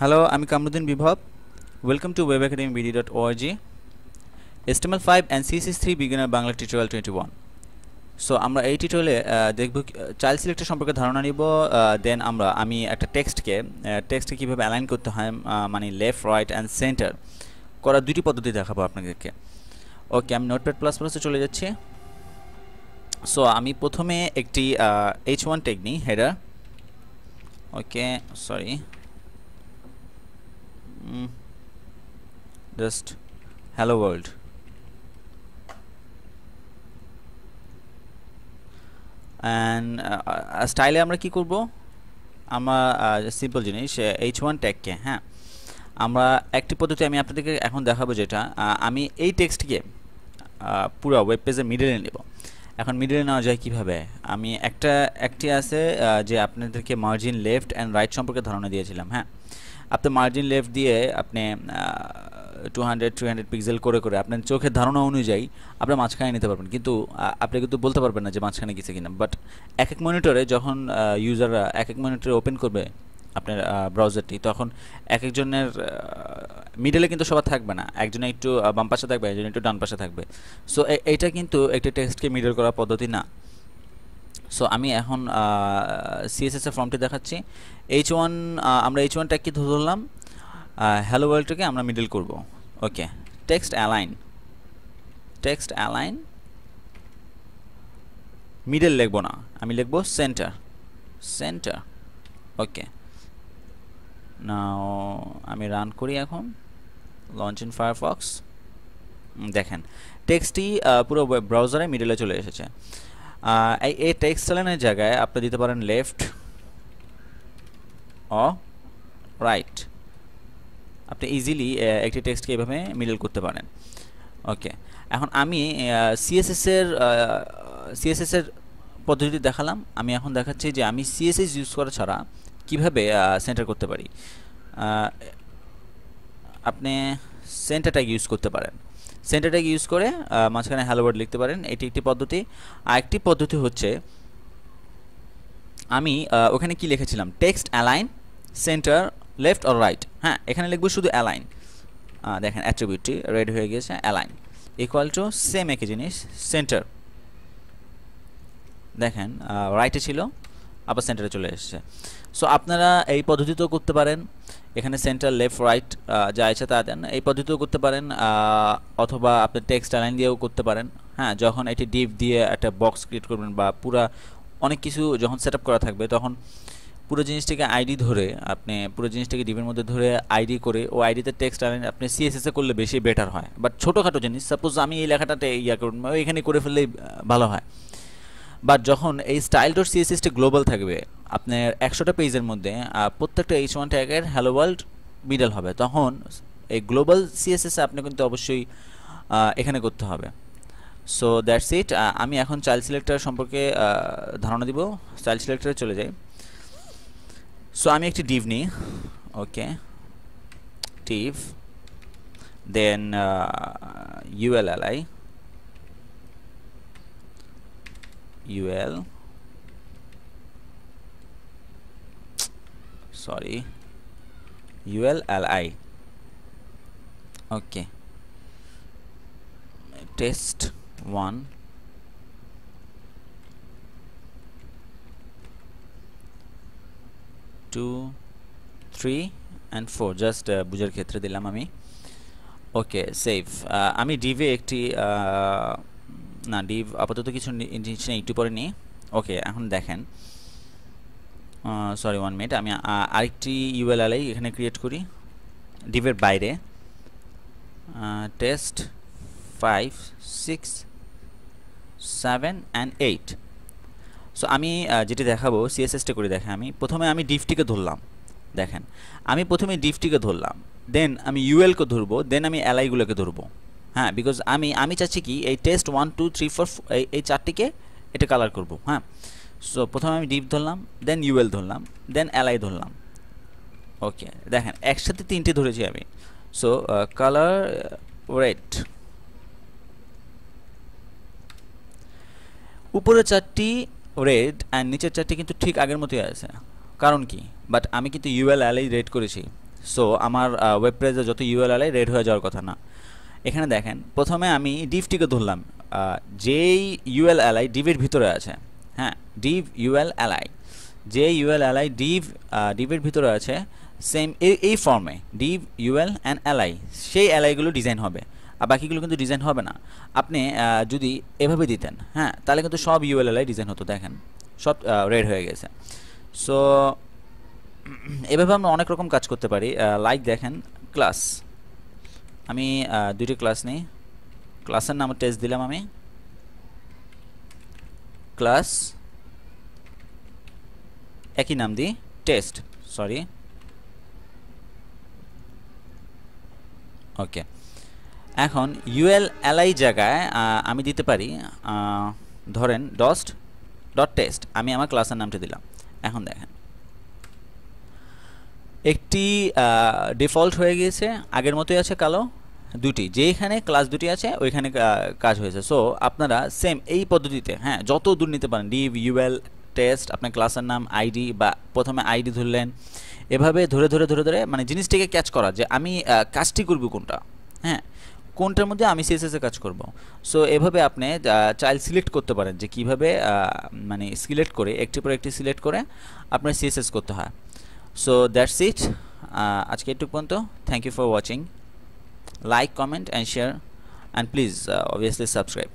Hello, I'm Kamruddin Bibhav. Welcome to webacademybd.org. HTML5 and CSS3 beginner Bangla tutorial 21. So আমরা এই টিউটোরিয়ালে দেখব child selector সম্পর্কে ধারণা নিব। দেন আমি একটা টেক্সটকে কিভাবে অ্যালাইন করতে হয়, মানে লেফট রাইট অ্যান্ড সেন্টার করার দুটি পদ্ধতি দেখাবো আপনাদেরকে। ওকে, আমি নোটপ্যাড প্লাস প্লাসে চলে যাচ্ছি। সো আমি প্রথমে একটি H1 ট্যাগ নিই, header. Okay, sorry, just hello world. And স্টাইলে আমরা কি করব, আমরা সিম্পল জিনিস H1 ট্যাগকে, হ্যাঁ, আমরা একটি পদ্ধতি আমি আপনাদেরকে এখন দেখাবো, যেটা আমি এই টেক্সটকে পুরো ওয়েব পেজের মিডলে নেব। এখন মিডলে নেওয়া যায় কিভাবে? আমি একটি আছে যে আপনাদেরকে মার্জিন লেফট অ্যান্ড রাইট সম্পর্কে ধারণা দিয়েছিলাম। হ্যাঁ, আপনি মার্জিন লেফট দিয়ে আপনি 200-300 পিক্সেল করে আপনার চোখের ধারণা অনুযায়ী আপনি মাঝখানে নিতে পারবেন, কিন্তু আপনি কিন্তু বলতে পারবেন না যে মাঝখানে গেছে কিনা। বাট এক এক মনিটরে যখন ইউজাররা এক এক মনিটরে ওপেন করবে আপনার ব্রাউজারটি, তখন এক একজনের মিডলে কিন্তু সবার থাকবে না, একজনে একটু বাম পাশে থাকবে, একজন একটু ডান পাশে থাকবে। সো এইটা কিন্তু একটি টেক্সটকে মিডল করার পদ্ধতি না। সো আমি এখন CSS এর ফর্মটি দেখাচ্ছি। H1 আমরা H1 ট্যাগকে ধরলাম, হ্যালো ওয়ার্ল্ডটাকে আমরা মিডল করব। ওকে, টেক্সট অ্যালাইন মিডল লিখব না, আমি লিখব সেন্টার। ওকে, নাও আমি রান করি, এখন লঞ্চ ইন ফায়ারফক্স। দেখেন টেক্সটটি পুরো ওয়েব ব্রাউজারে মিডলে চলে এসেছে। এই টেক্সট অ্যালাইনের জায়গায় আপনি দিতে পারেন লেফট ও রাইট। আপনি ইজিলি একটি টেক্সটকে এভাবে মিডল করতে পারেন। ওকে, এখন আমি CSS এর পদ্ধতি দেখালাম। আমি এখন দেখাচ্ছি যে আমি CSS ইউজ করা ছাড়া কিভাবে সেন্টার করতে পারি। আপনি সেন্টার ট্যাগ ইউজ করতে পারেন। সেন্টার ট্যাগ ইউজ করে মাঝখানে হ্যালো ওয়ার্ল্ড লিখতে পারেন, এটি একটি পদ্ধতি। আরেকটি পদ্ধতি হচ্ছে, আমি ওখানে কি লিখেছিলাম, text align centre left or right. হ্যাঁ, এখানে লিখব শুধু অ্যালাইন। দেখেন অ্যাট্রিবিউটটি রেডি হয়ে গেছে, অ্যালাইন ইকুয়াল টু সেম একই জিনিস সেন্টার। দেখেন রাইটে ছিল, আবার সেন্টারে চলে এসেছে। সো আপনারা এই পদ্ধতিতেও করতে পারেন, এখানে সেন্টার লেফট রাইট যা ইচ্ছা তা দেন, এই পদ্ধতিও করতে পারেন, অথবা আপনি টেক্সট অ্যালাইন দিয়েও করতে পারেন। হ্যাঁ, যখন এটি ডিভ দিয়ে একটা বক্স ক্রিয়েট করবেন বা পুরা অনেক কিছু যখন সেট আপ করা থাকবে, তখন পুরো জিনিসটাকে আইডি ধরে, আপনি পুরো জিনিসটাকে ডিভের মধ্যে ধরে আইডি করে ও আইডিতে টেক্সট অ্যালাইন আপনি CSS এ করলে বেশি বেটার হয়। বাট ছোটোখাটো জিনিস, সাপোজ আমি এই লেখাটাতে করুন, এখানে করে ফেললেই ভালো হয়। বাট যখন এই style.css গ্লোবাল থাকবে, আপনার 100টা পেজের মধ্যে প্রত্যেকটা H1 ট্যাগের হ্যালো ওয়ার্ল্ড মিডল হবে, তখন এই গ্লোবাল CSS আপনি কিন্তু অবশ্যই এখানে করতে হবে। So that's it. আমি এখন চাইল্ড সিলেক্টর সম্পর্কে ধারণা দিব। চাইল্ড সিলেক্টরে চলে যাই। সো আমি একটি ডিভ নিই। Okay, div, then ULLI ULLI। Okay, test 1, 2, 3 and 4, just বুঝার ক্ষেত্রে দিলাম আমি। Okay, save. আমি ডিভে একটি না, ডিভ আপাতত কিছু জিনিস একটু পরে নিই। ওকে, এখন দেখেন, সরি 1 মিনিট, আমি আরেকটি ULLI এখানে ক্রিয়েট করি ডিভের বাইরে। Test 5, 6, 7 and 8। সো আমি যেটি দেখাবো CSSটা করে দেখেন। আমি প্রথমে ডিভটিকে ধরলাম। দেখেন আমি প্রথমে ডিভটিকে ধরলাম, দেন আমি UL-কে ধরবো, দেন আমি LI-গুলোকে ধরবো। হ্যাঁ, বিকজ আমি চাচ্ছি কি এই টেস্ট 1, 2, 3, 4 এই চারটিকে এটা কালার করব। হ্যাঁ, সো প্রথমে আমি ডিভ ধরলাম, দেন UL ধরলাম, দেন LI ধরলাম। ওকে, দেখেন একসাথে তিনটে ধরেছি আমি। সো কালার রেড, উপরের চারটি রেড অ্যান্ড নিচের চারটি কিন্তু ঠিক আগের মতোই আছে। কারণ কি? বাট আমি কিন্তু UL LI রেড করেছি, সো আমার ওয়েব পেজে যত ইউএলএল রেড হয়ে যাওয়ার কথা না। এখানে দেখেন প্রথমে আমি ডিভটিকে ধরলাম, যেই ইউএলএলআই ডিভের ভিতরে আছে, হ্যাঁ ডিভ ইউএলএলআই, যে ইউএলএলআই ডিভের ভিতরে আছে সেম এই ফর্মে ডিভ ইউএল অ্যান্ড এলআই, সেই এলআইগুলো ডিজাইন হবে, আর বাকিগুলো কিন্তু ডিজাইন হবে না। আপনি যদি এভাবে দিতেন, হ্যাঁ তাহলে কিন্তু সব ইউএলএলআই ডিজাইন হতো, দেখেন সব রেড হয়ে গেছে। সো এভাবে আমরা অনেক রকম কাজ করতে পারি। লাইক দেখেন ক্লাস, আমি দুইটি ক্লাস নিই, ক্লাসের নাম টেস্ট দিলাম, আমি ক্লাস একই নাম দিই টেস্ট, সরি ওকে। এখন ইউএলএলআই জায়গায় আমি দিতে পারি ধরেন ডট টেস্ট, আমি আমার ক্লাসের নামটা দিলাম। এখন দেখেন একটি ডিফল্ট হয়ে গিয়েছে, আগের মতোই আছে কালো দুটি, যেখানে ক্লাস দুটি আছে ওইখানে কাজ হয়েছে। সো আপনারা সেম এই পদ্ধতিতে হ্যাঁ যত দূর নিতে পারেন, ডিভ ইউএল টেস্ট, আপনার ক্লাসের নাম আইডি, বা প্রথমে আইডি ধরলেন, এভাবে ধরে ধরে ধরে ধরে মানে জিনিসটাকে ক্যাচ করা যে আমি কাজটি করব কোনটা, হ্যাঁ কোনটার মধ্যে আমি সিএসএস এ কাজ করব। সো এভাবে আপনি চাইল্ড সিলেক্ট করতে পারেন যে কিভাবে মানে সিলেক্ট করে একটি পর একটি সিলেক্ট করে আপনার সিএসএস করতে হয়। সো দ্যাটস ইট, আজকে এটুকু পর্যন্ত। Thank you for watching, like, comment and share, and please obviously subscribe.